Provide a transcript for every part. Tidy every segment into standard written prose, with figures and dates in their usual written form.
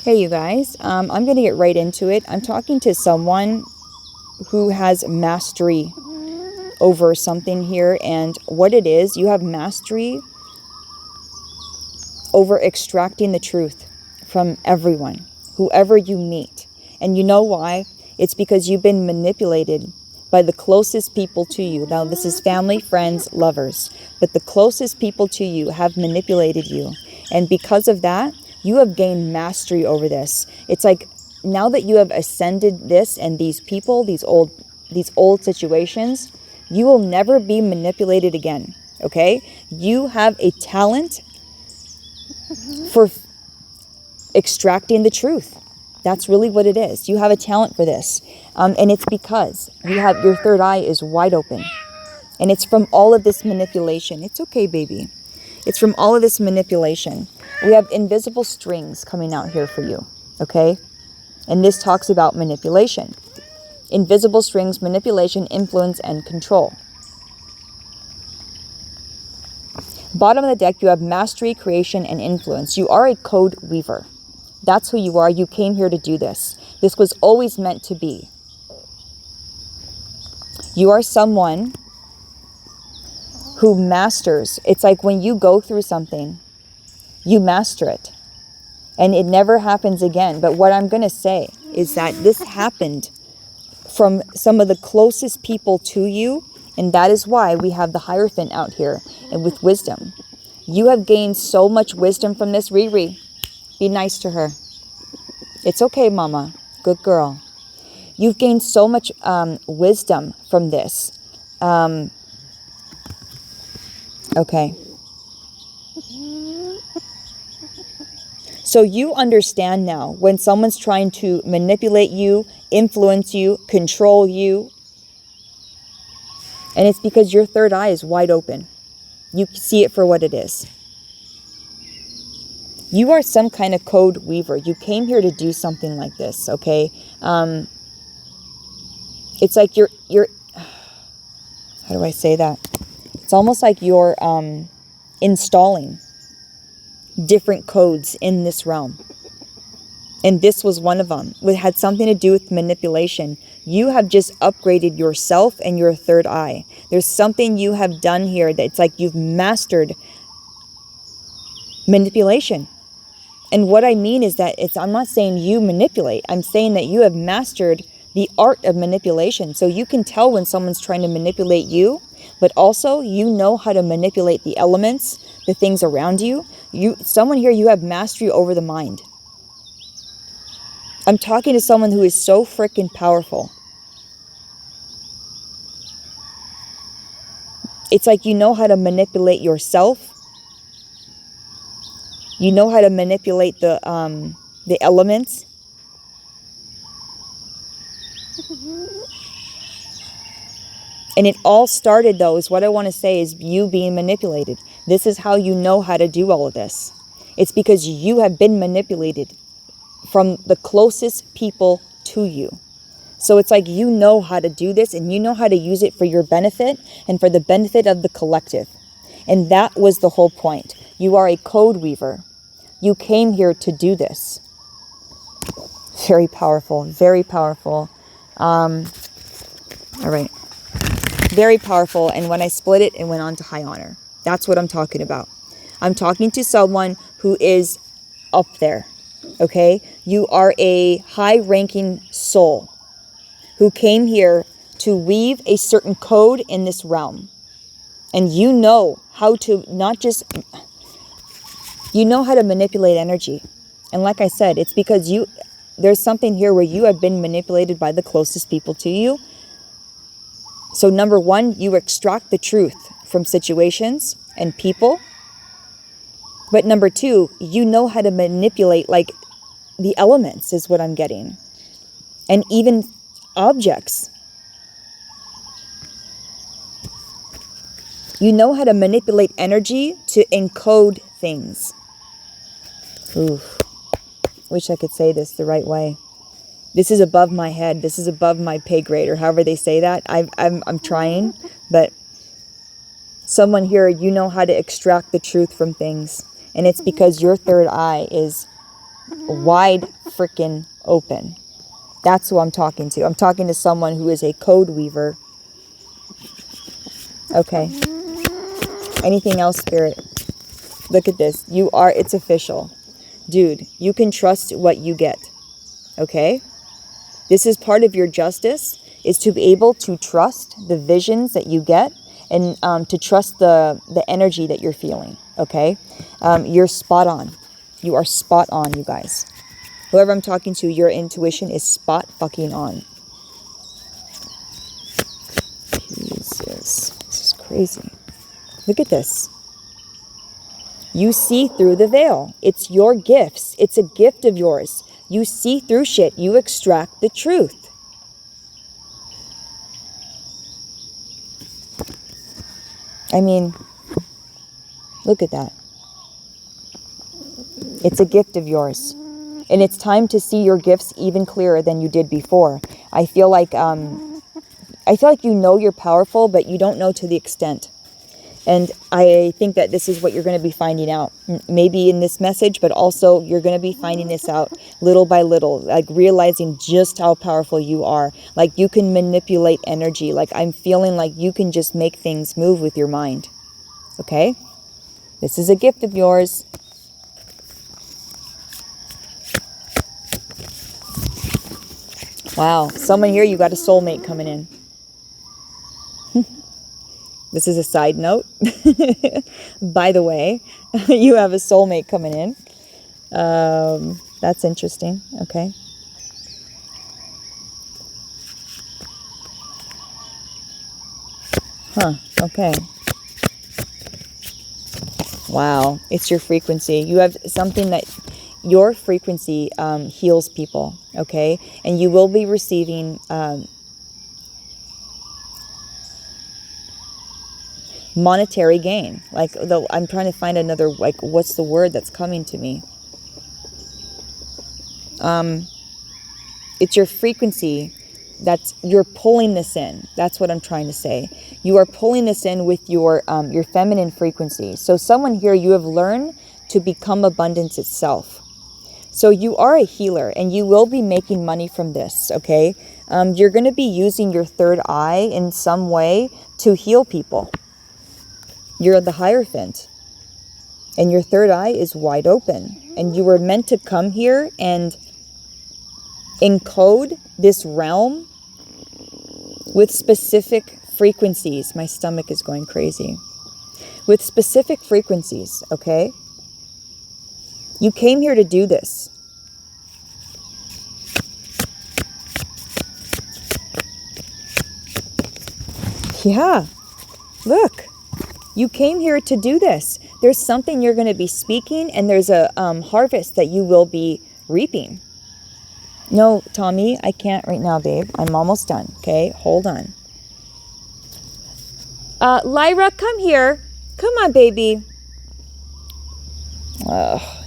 Hey, you guys. I'm going to get right into it. I'm talking to someone who has mastery over something here. And what it is, you have mastery over extracting the truth from everyone, whoever you meet. And you know why? It's because you've been manipulated by the closest people to you. Now, this is family, friends, lovers. But the closest people to you have manipulated you. And because of that, you have gained mastery over this. It's like now that you have ascended this and these people, these old situations, you will never be manipulated again. Okay? You have a talent for extracting the truth. That's really what it is. You have a talent for this. And it's because you have your third eye is wide open. And it's from all of this manipulation. It's okay, baby. It's from all of this manipulation. We have invisible strings coming out here for you. Okay? And this talks about manipulation. Invisible strings, manipulation, influence, and control. Bottom of the deck, you have mastery, creation, and influence. You are a code weaver. That's who you are. You came here to do this. This was always meant to be. You are someone who masters. It's like when you go through something, you master it. And it never happens again. But what I'm going to say is that this happened from some of the closest people to you. And that is why we have the Hierophant out here and with wisdom. You have gained so much wisdom from this. Riri, be nice to her. It's okay, mama. Good girl. You've gained so much wisdom from this. Okay. So you understand now when someone's trying to manipulate you, influence you, control you. And it's because your third eye is wide open. You see it for what it is. You are some kind of code weaver. You came here to do something like this, okay? It's like you're how do I say that? It's almost like you're installing different codes in this realm. And this was one of them. It had something to do with manipulation. You have just upgraded yourself and your third eye. There's something you have done here that it's like you've mastered manipulation. And what I mean is that I'm not saying you manipulate. I'm saying that you have mastered the art of manipulation. So you can tell when someone's trying to manipulate you, but also you know how to manipulate the elements, the things around you. Someone here, you have mastery over the mind. I'm talking to someone who is so freaking powerful. It's like you know how to manipulate yourself. You know how to manipulate the elements. And it all started, though, is what I want to say, is you being manipulated. This is how you know how to do all of this. It's because you have been manipulated from the closest people to you. So it's like you know how to do this, and you know how to use it for your benefit and for the benefit of the collective. And that was the whole point. You are a code weaver. You came here to do this. Very powerful, very powerful. All right. Very powerful. And when I split it, it went on to high honor. That's what I'm talking about. I'm talking to someone who is up there. Okay? You are a high-ranking soul who came here to weave a certain code in this realm. And you know how to you know how to manipulate energy. And like I said, it's because there's something here where you have been manipulated by the closest people to you. So number one, you extract the truth from situations and people. But number two, you know how to manipulate like the elements is what I'm getting. And even objects. You know how to manipulate energy to encode things. Oof. Wish I could say this the right way. This is above my head. This is above my pay grade, or however they say that. I'm trying, but someone here, you know how to extract the truth from things. And it's because your third eye is wide freaking open. That's who I'm talking to. I'm talking to someone who is a code weaver. Okay. Anything else, Spirit? Look at this. It's official. Dude, you can trust what you get. Okay? This is part of your justice, is to be able to trust the visions that you get and to trust the energy that you're feeling. Okay? You're spot on. You are spot on, you guys. Whoever I'm talking to, your intuition is spot fucking on. Jesus. This is crazy. Look at this. You see through the veil. It's your gifts. It's a gift of yours. You see through shit. You extract the truth. I mean, look at that. It's a gift of yours. And it's time to see your gifts even clearer than you did before. I feel like you know you're powerful, but you don't know to the extent. And I think that this is what you're going to be finding out. Maybe in this message, but also you're going to be finding this out little by little. Like realizing just how powerful you are. Like you can manipulate energy. Like I'm feeling like you can just make things move with your mind. Okay? This is a gift of yours. Wow. Someone here, you got a soulmate coming in. This is a side note. By the way, you have a soulmate coming in. That's interesting. Okay. Huh. Okay. Wow. It's your frequency. You have something that your frequency heals people. Okay. And you will be receiving monetary gain. Like, though I'm trying to find another, like, what's the word that's coming to me? It's your frequency you're pulling this in. That's what I'm trying to say. You are pulling this in with your feminine frequency. So someone here, you have learned to become abundance itself. So you are a healer and you will be making money from this. Okay. You're going to be using your third eye in some way to heal people. You're the Hierophant, and your third eye is wide open. And you were meant to come here and encode this realm with specific frequencies. My stomach is going crazy. With specific frequencies, okay? You came here to do this. Yeah, look. You came here to do this. There's something you're going to be speaking, and there's a harvest that you will be reaping. No, Tommy, I can't right now, babe. I'm almost done. Okay, hold on. Lyra, come here. Come on, baby.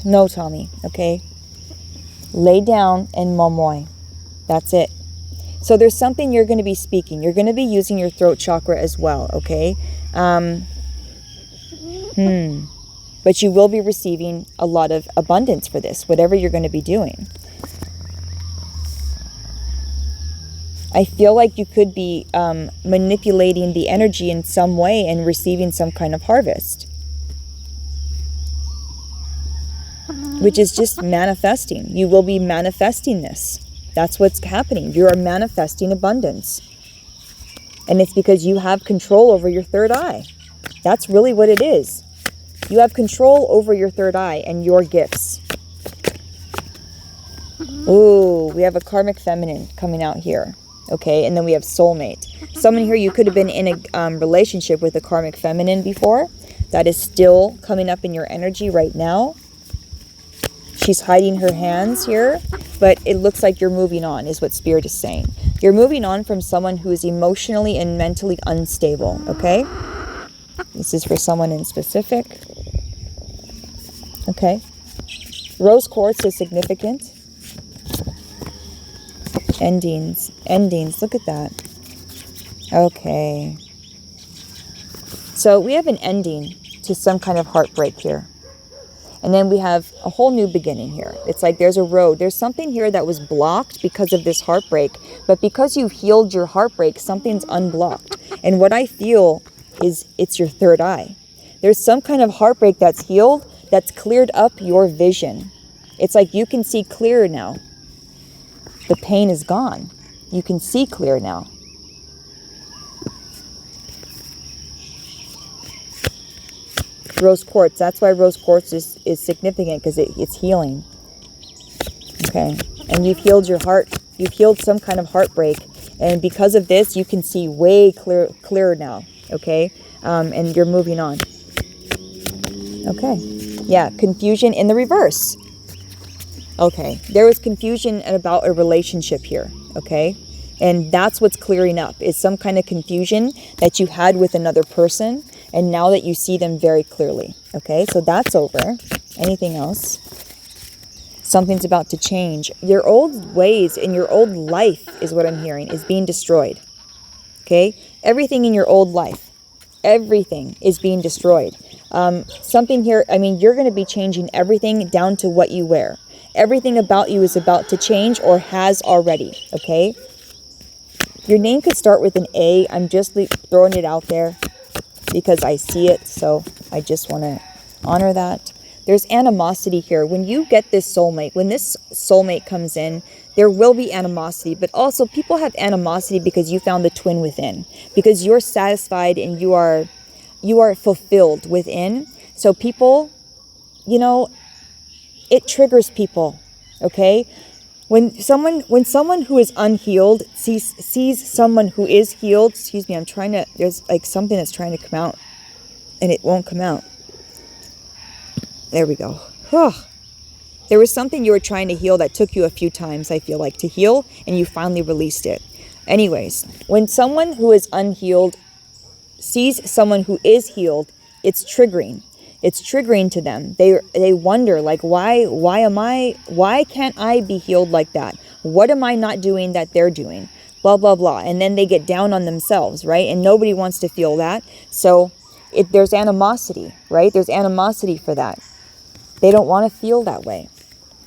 No, Tommy, okay? Lay down and momoy. That's it. So there's something you're going to be speaking. You're going to be using your throat chakra as well, okay? But you will be receiving a lot of abundance for this, whatever you're going to be doing. I feel like you could be manipulating the energy in some way and receiving some kind of harvest. Which is just manifesting. You will be manifesting this. That's what's happening. You are manifesting abundance. And it's because you have control over your third eye. That's really what it is. You have control over your third eye and your gifts. Ooh, we have a karmic feminine coming out here. Okay, and then we have soulmate. Someone here, you could have been in a relationship with a karmic feminine before. That is still coming up in your energy right now. She's hiding her hands here, but it looks like you're moving on, is what Spirit is saying. You're moving on from someone who is emotionally and mentally unstable, okay? This is for someone in specific. Okay. Rose quartz is significant. Endings. Look at that. Okay. So we have an ending to some kind of heartbreak here. And then we have a whole new beginning here. It's like there's a road. There's something here that was blocked because of this heartbreak. But because you've healed your heartbreak, something's unblocked. And what I feel is it's your third eye. There's some kind of heartbreak that's healed, that's cleared up your vision. It's like you can see clearer now. The pain is gone. You can see clear now. Rose quartz. That's why rose quartz is significant, because it's healing. Okay. And you've healed your heart. You've healed some kind of heartbreak. And because of this, you can see way clearer now. Okay. And you're moving on. Okay. Yeah. Confusion in the reverse. Okay. There was confusion about a relationship here. Okay. And that's what's clearing up, is some kind of confusion that you had with another person. And now that you see them very clearly. Okay, so that's over. Anything else? Something's about to change. Your old ways in your old life is what I'm hearing, is being destroyed. Okay, everything in your old life, everything is being destroyed. Something here, I mean, you're going to be changing everything down to what you wear. Everything about you is about to change or has already. Okay, your name could start with an A. I'm just throwing it out there, because I see it, so I just want to honor that. There's animosity here. When you get this soulmate, when this soulmate comes in, there will be animosity, but also people have animosity because you found the twin within, because you're satisfied and you are fulfilled within. So people, you know, it triggers people, okay? When someone who is unhealed sees someone who is healed, excuse me, there's like something that's trying to come out and it won't come out. There we go. There was something you were trying to heal that took you a few times, I feel like, to heal, and you finally released it. Anyways, when someone who is unhealed sees someone who is healed, it's triggering. It's triggering to them. They wonder, like, why can't I be healed like that? What am I not doing that they're doing? Blah, blah, blah. And then they get down on themselves, right? And nobody wants to feel that. So there's animosity, right? There's animosity for that. They don't want to feel that way.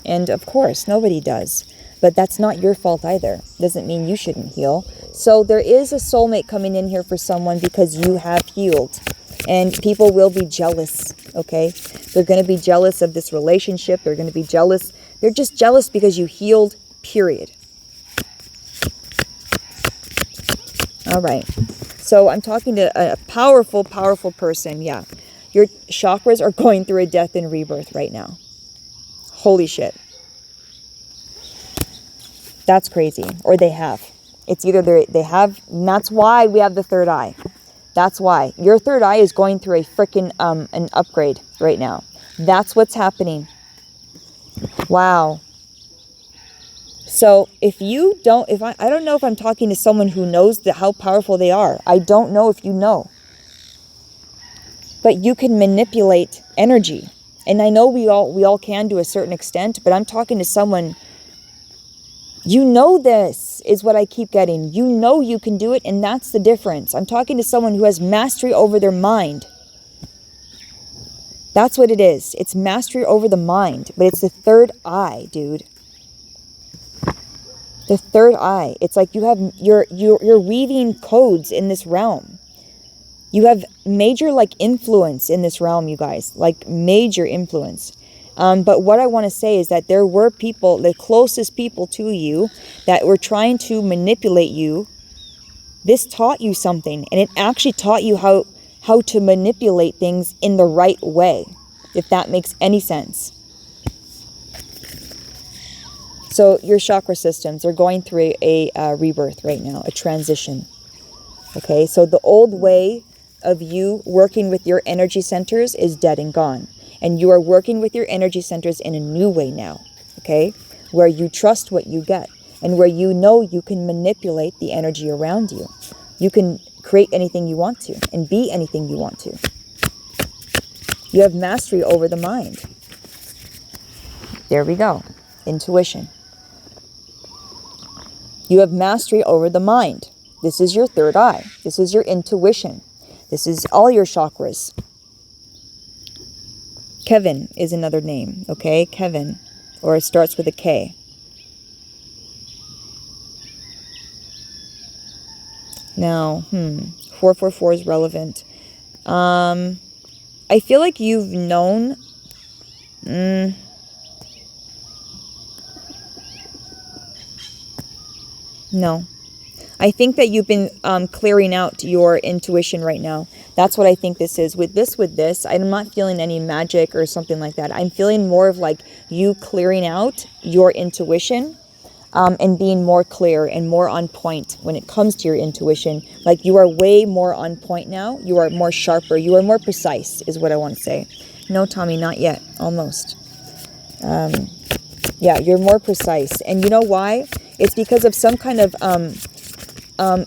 And of course, nobody does. But that's not your fault either. Doesn't mean you shouldn't heal. So there is a soulmate coming in here for someone because you have healed. And people will be jealous, okay? They're going to be jealous of this relationship. They're going to be jealous. They're just jealous because you healed, period. All right. So I'm talking to a powerful, powerful person. Yeah. Your chakras are going through a death and rebirth right now. Holy shit. That's crazy. Or they have. It's either they have, and that's why we have the third eye. That's why. Your third eye is going through a freaking an upgrade right now. That's what's happening. Wow. So I don't know if I'm talking to someone who knows how powerful they are. I don't know if you know. But you can manipulate energy. And I know we all can to a certain extent, but I'm talking to someone. You know, this is what I keep getting. You know you can do it, and that's the difference. I'm talking to someone who has mastery over their mind. That's what it is. It's mastery over the mind, but it's the third eye, dude. The third eye. It's like you're weaving codes in this realm. You have major influence in this realm, you guys. Like major influence. But what I want to say is that there were people, the closest people to you, that were trying to manipulate you. This taught you something, and it actually taught you how to manipulate things in the right way, if that makes any sense. So your chakra systems are going through a rebirth right now, a transition. Okay, so the old way of you working with your energy centers is dead and gone. And you are working with your energy centers in a new way now, okay? Where you trust what you get and where you know you can manipulate the energy around you. You can create anything you want to and be anything you want to. You have mastery over the mind. There we go. Intuition. You have mastery over the mind. This is your third eye. This is your intuition. This is all your chakras. Kevin is another name, okay? Kevin, or it starts with a K. Now, 444 is relevant. I feel like you've known... No. I think that you've been clearing out your intuition right now. That's what I think this is. With this, I'm not feeling any magic or something like that. I'm feeling more of like you clearing out your intuition and being more clear and more on point when it comes to your intuition. Like you are way more on point now. You are more sharper. You are more precise is what I want to say. No, Tommy, not yet. Almost. Yeah, you're more precise. And you know why? It's because of some kind of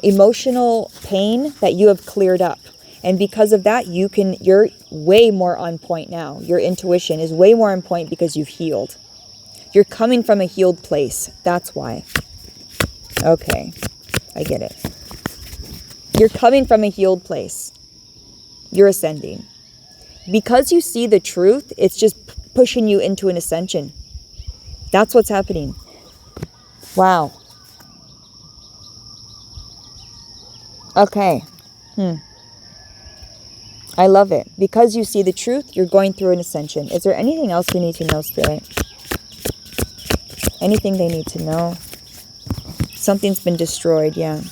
emotional pain that you have cleared up. And because of that, you're way more on point now. Your intuition is way more on point because you've healed. You're coming from a healed place. That's why. Okay, I get it. You're coming from a healed place. You're ascending. Because you see the truth, it's just pushing you into an ascension. That's what's happening. Wow. Okay. I love it. Because you see the truth, you're going through an ascension. Is there anything else you need to know, Spirit? Anything they need to know? Something's been destroyed, yeah.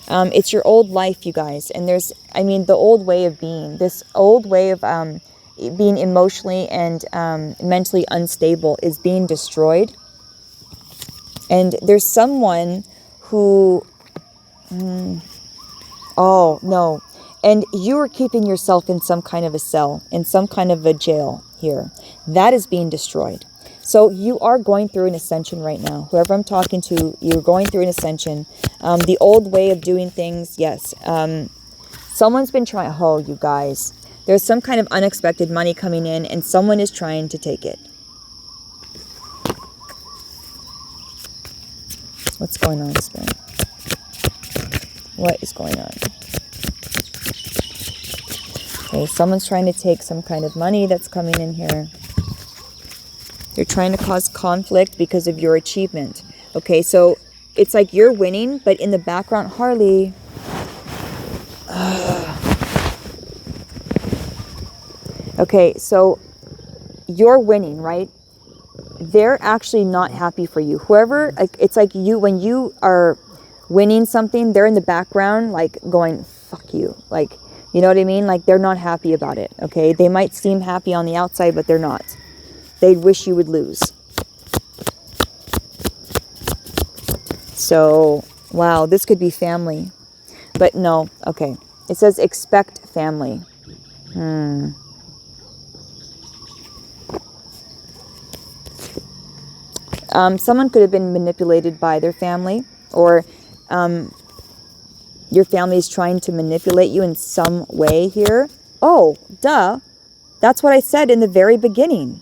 It's your old life, you guys. And the old way of being. This old way of being emotionally and mentally unstable is being destroyed. And there's someone who... oh, no. And you are keeping yourself in some kind of a cell, in some kind of a jail here. That is being destroyed. So you are going through an ascension right now. Whoever I'm talking to, you're going through an ascension. The old way of doing things, yes. Someone's been trying... Oh, you guys. There's some kind of unexpected money coming in, and someone is trying to take it. What's going on, Spirit? What is going on? Okay, someone's trying to take some kind of money that's coming in here. They're trying to cause conflict because of your achievement. Okay, so it's like you're winning, but in the background, Harley... Okay, so you're winning, right? They're actually not happy for you. Whoever, it's like you, when you are winning something, they're in the background, like going, fuck you. Like, you know what I mean? Like they're not happy about it, okay? They might seem happy on the outside, but they're not. They'd wish you would lose. So, wow, this could be family. But no, okay. It says expect family. Someone could have been manipulated by their family, or your family is trying to manipulate you in some way here. Oh, duh. That's what I said in the very beginning.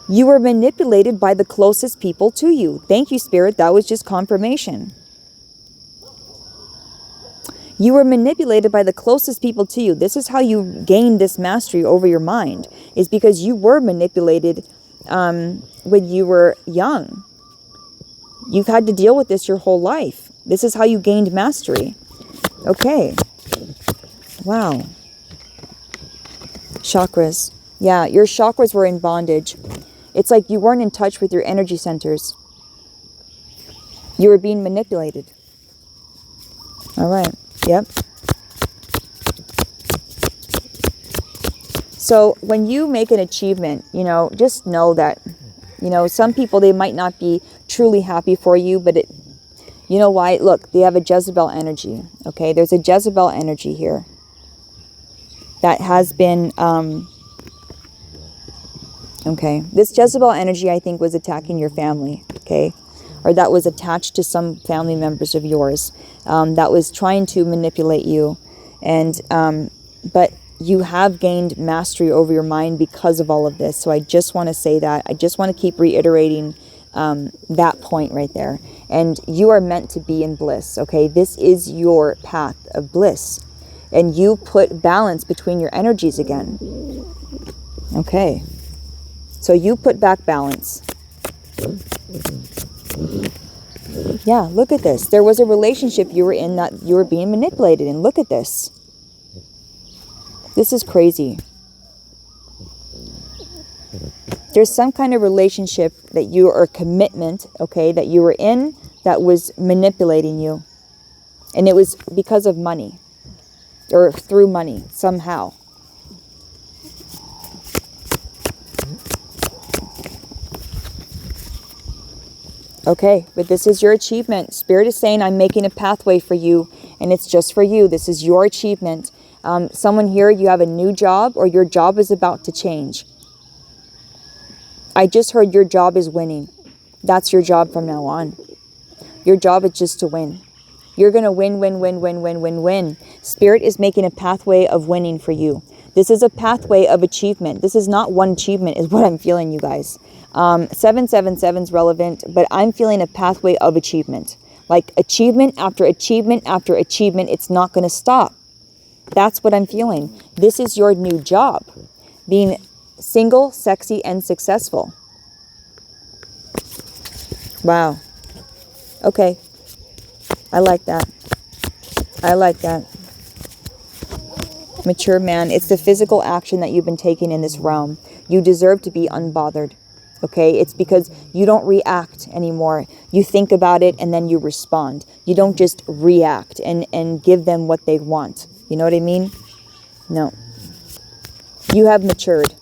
You were manipulated by the closest people to you. Thank you, Spirit. That was just confirmation. You were manipulated by the closest people to you. This is how you gained this mastery over your mind, is because you were manipulated when you were young. You've had to deal with this your whole life. This is how you gained mastery. Okay. Wow. Chakras. Yeah, your chakras were in bondage. It's like you weren't in touch with your energy centers. You were being manipulated. All right. Yep. So when you make an achievement, just know that, some people, they might not be truly happy for you, but you know why? Look, they have a Jezebel energy, okay? There's a Jezebel energy here that has been, okay. This Jezebel energy, I think, was attacking your family, okay? Or that was attached to some family members of yours that was trying to manipulate you. And, but you have gained mastery over your mind because of all of this. So I just want to say that. I just want to keep reiterating that point right there. And you are meant to be in bliss, okay? This is your path of bliss. And you put balance between your energies again. Okay. So you put back balance. Yeah, look at this. There was a relationship you were in that you were being manipulated in. Look at this. This is crazy. There's some kind of relationship that you, or commitment, okay, that you were in that was manipulating you. And it was because of money. Or through money, somehow. Okay, but this is your achievement. Spirit is saying, I'm making a pathway for you, and it's just for you. This is your achievement. Someone here, you have a new job, or your job is about to change. I just heard your job is winning. That's your job from now on. Your job is just to win. You're going to win, win, win, win, win, win, win. Spirit is making a pathway of winning for you. This is a pathway of achievement. This is not one achievement, is what I'm feeling, you guys. 777 is relevant, but I'm feeling a pathway of achievement. Like achievement after achievement after achievement. It's not going to stop. That's what I'm feeling. This is your new job. Being single, sexy, and successful. Wow. Okay. I like that. I like that. Mature man. It's the physical action that you've been taking in this realm. You deserve to be unbothered. Okay? It's because you don't react anymore. You think about it and then you respond. You don't just react and give them what they want. You know what I mean? No. You have matured.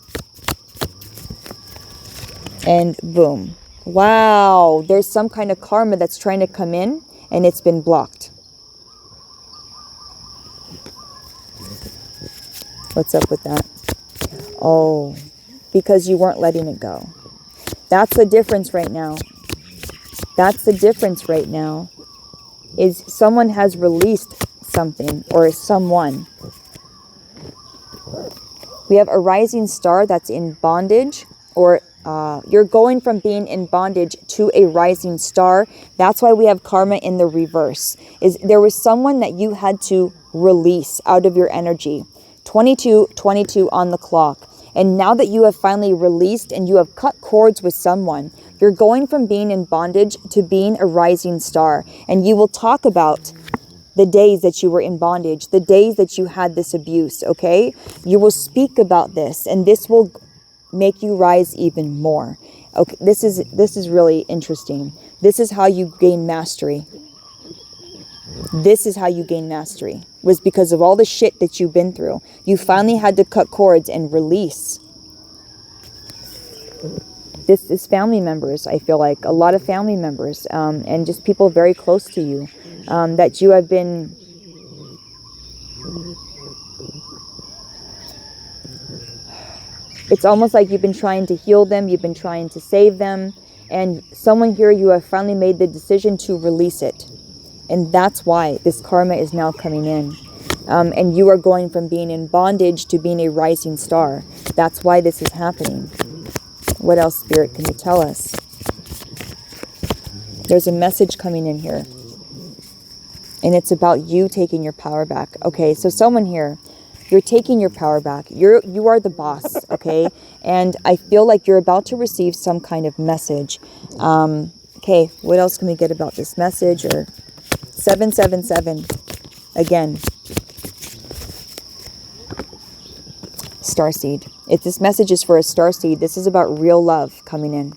And boom. Wow. There's some kind of karma that's trying to come in and it's been blocked. What's up with that? Oh, because you weren't letting it go. That's the difference right now. That's the difference right now. Is someone has released something or someone. We have a rising star that's in bondage, or you're going from being in bondage to a rising star. That's why we have karma in the reverse. Is there was someone that you had to release out of your energy. 22:22 on the clock. And now that you have finally released and you have cut cords with someone, you're going from being in bondage to being a rising star. And you will talk about the days that you were in bondage, the days that you had this abuse, okay? You will speak about this, and this will make you rise even more. Okay, this is really interesting. This is how you gain mastery. This is how you gain mastery. Was because of all the shit that you've been through. You finally had to cut cords and release. This is family members, I feel like. A lot of family members. And just people very close to you. That you have been... It's almost like you've been trying to heal them. You've been trying to save them. And someone here, you have finally made the decision to release it. And that's why this karma is now coming in. And you are going from being in bondage to being a rising star. That's why this is happening. What else, Spirit, can you tell us? There's a message coming in here. And it's about you taking your power back. Okay, so someone here, you're taking your power back. You are the boss, okay? And I feel like you're about to receive some kind of message. Okay, what else can we get about this message? Or 777. Again. Starseed. If this message is for a starseed, this is about real love coming in.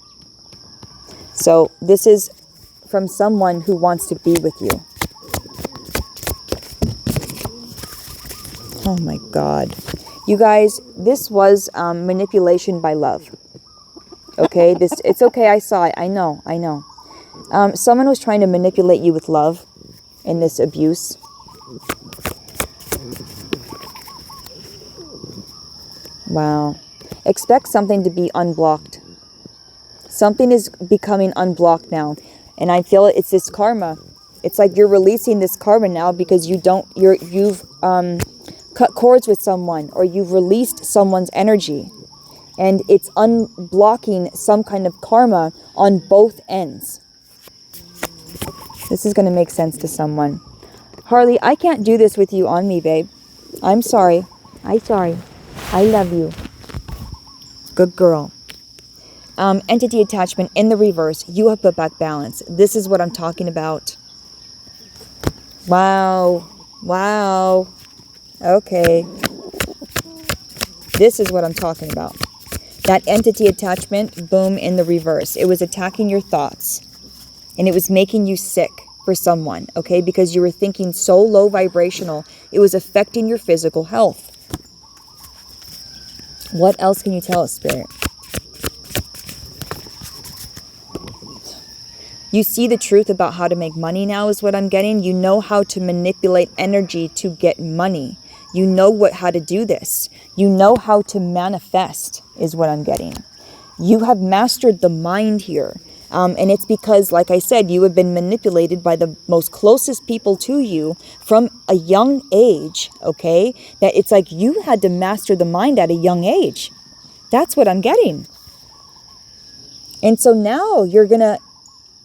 So this is from someone who wants to be with you. Oh my God. You guys, this was manipulation by love. Okay, it's okay, I saw it. I know. Someone was trying to manipulate you with love in this abuse. Wow. Expect something to be unblocked. Something is becoming unblocked now. And I feel it's this karma. It's like you're releasing this karma now because you've cut cords with someone, or you've released someone's energy. And it's unblocking some kind of karma on both ends. This is going to make sense to someone. Harley, I can't do this with you on me, babe. I'm sorry. I love you. Good girl. Entity attachment in the reverse. You have put back balance. This is what I'm talking about. Wow. Wow. Okay. This is what I'm talking about. That entity attachment, boom, in the reverse. It was attacking your thoughts. And it was making you sick for someone, okay? Because you were thinking so low vibrational, it was affecting your physical health. What else can you tell us, Spirit? You see the truth about how to make money now is what I'm getting. You know how to manipulate energy to get money. You know how to do this. You know how to manifest is what I'm getting. You have mastered the mind here. And it's because, like I said, you have been manipulated by the most closest people to you from a young age, okay? That it's like you had to master the mind at a young age. That's what I'm getting. And so now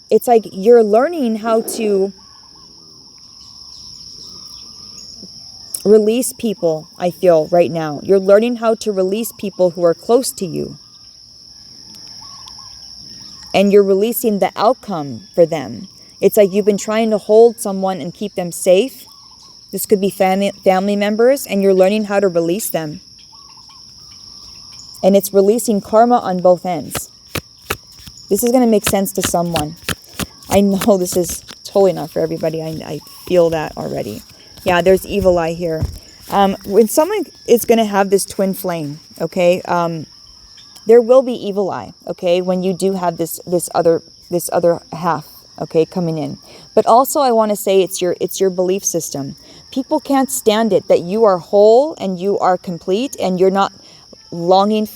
it's like you're learning how to release people, I feel, right now. You're learning how to release people who are close to you. And you're releasing the outcome for them. It's like you've been trying to hold someone and keep them safe. This could be family members, and you're learning how to release them. And it's releasing karma on both ends. This is going to make sense to someone. I know this is totally not for everybody. I feel that already. Yeah, there's evil eye here. When someone is going to have this twin flame, okay, there will be evil eye, okay, when you do have this other half, okay, coming in. But also I want to say it's your belief system. People can't stand it that you are whole and you are complete and you're not longing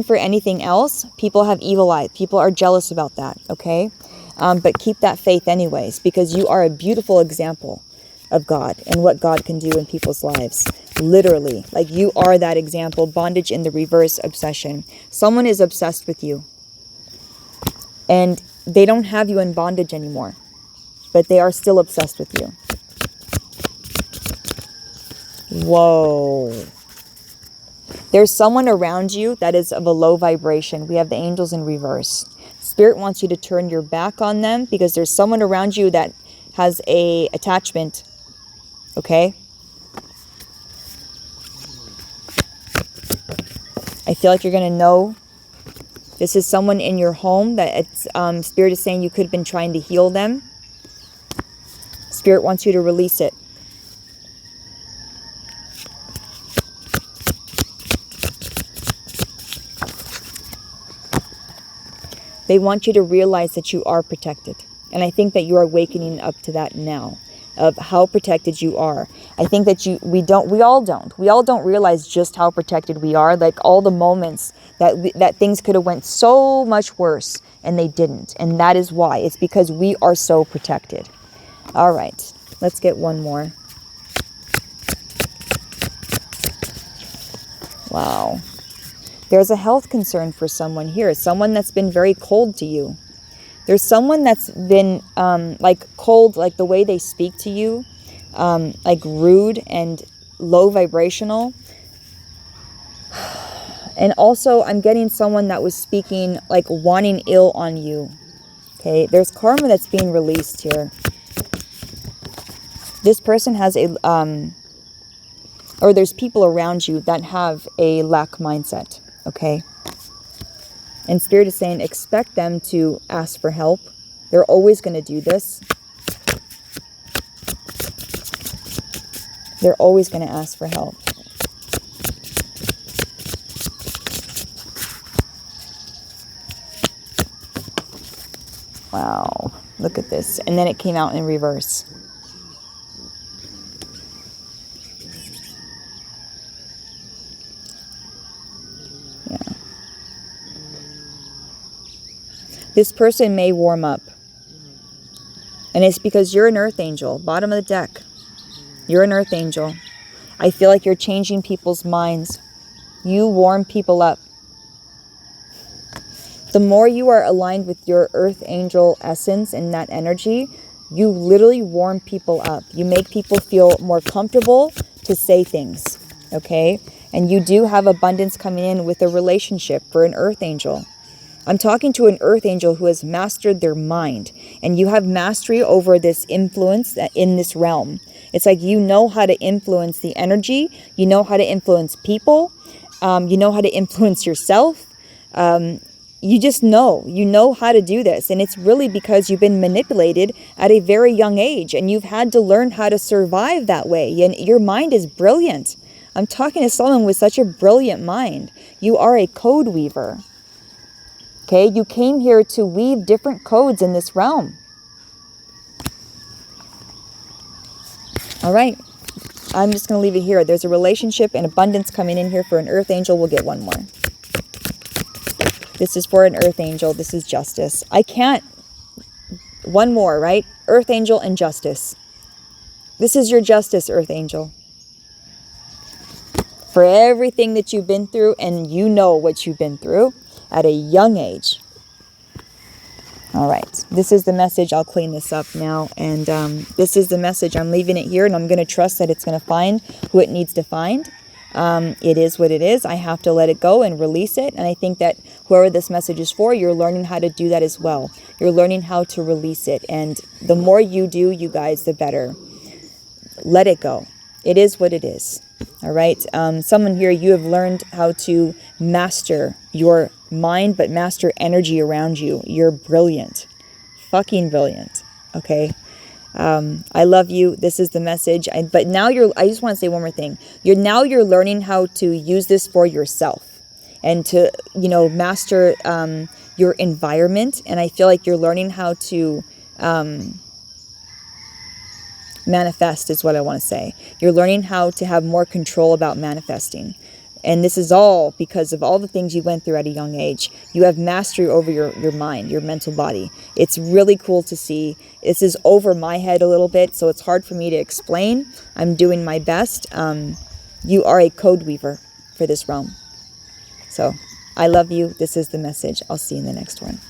for anything else. People have evil eye. People are jealous about that, okay? But keep that faith anyways, because you are a beautiful example of God and what God can do in people's lives. Literally, like you are that example. Bondage in the reverse, obsession. Someone is obsessed with you and they don't have you in bondage anymore, but they are still obsessed with you. Whoa. There's someone around you that is of a low vibration. We have the angels in reverse. Spirit wants you to turn your back on them because there's someone around you that has a attachment. Okay? I feel like you're going to know this is someone in your home that Spirit is saying you could have been trying to heal them. Spirit wants you to release it. They want you to realize that you are protected. And I think that you are awakening up to that now, of how protected you are. I think that we all don't realize just how protected we are. Like all the moments that things could have went so much worse and they didn't. And that is why. It's because we are so protected. All right, let's get one more. Wow. There's a health concern for someone here. Someone that's been very cold to you. There's someone that's been like cold, like the way they speak to you, like rude and low vibrational. And also I'm getting someone that was speaking like wanting ill on you. Okay, there's karma that's being released here. This person has or there's people around you that have a lack mindset. Okay? And Spirit is saying, expect them to ask for help. They're always going to do this. They're always going to ask for help. Wow. Look at this. And then it came out in reverse. This person may warm up. And it's because you're an earth angel. Bottom of the deck. You're an earth angel. I feel like you're changing people's minds. You warm people up. The more you are aligned with your earth angel essence and that energy, you literally warm people up. You make people feel more comfortable to say things. Okay? And you do have abundance coming in with a relationship for an earth angel. I'm talking to an earth angel who has mastered their mind, and you have mastery over this influence in this realm. It's like you know how to influence the energy, you know how to influence people, you know how to influence yourself. You just you know how to do this. And it's really because you've been manipulated at a very young age, and you've had to learn how to survive that way. And your mind is brilliant. I'm talking to someone with such a brilliant mind. You are a code weaver. Okay, you came here to weave different codes in this realm. All right, I'm just going to leave it here. There's a relationship and abundance coming in here for an earth angel. We'll get one more. This is for an earth angel. This is justice. I can't. One more, right? Earth angel and justice. This is your justice, earth angel. For everything that you've been through, and you know what you've been through at a young age. All right, this is the message. I'll clean this up now, and this is the message. I'm leaving it here, and I'm going to trust that it's going to find who it needs to find. It is what it is. I have to let it go and release it, and I think that whoever this message is for, you're learning how to do that as well. You're learning how to release it, and the more you do, you guys, the better. Let it go. It is what it is. All right. Someone here, you have learned how to master your mind, but master energy around you. You're brilliant. Fucking brilliant. Okay. I love you. This is the message. But now I just want to say one more thing. You're learning how to use this for yourself and to, master your environment. And I feel like you're learning how to manifest is what I want to say. You're learning how to have more control about manifesting. And this is all because of all the things you went through at a young age. You have mastery over your mind, your mental body. It's really cool to see. This is over my head a little bit, so it's hard for me to explain. I'm doing my best. You are a code weaver for this realm. So I love you. This is the message. I'll see you in the next one.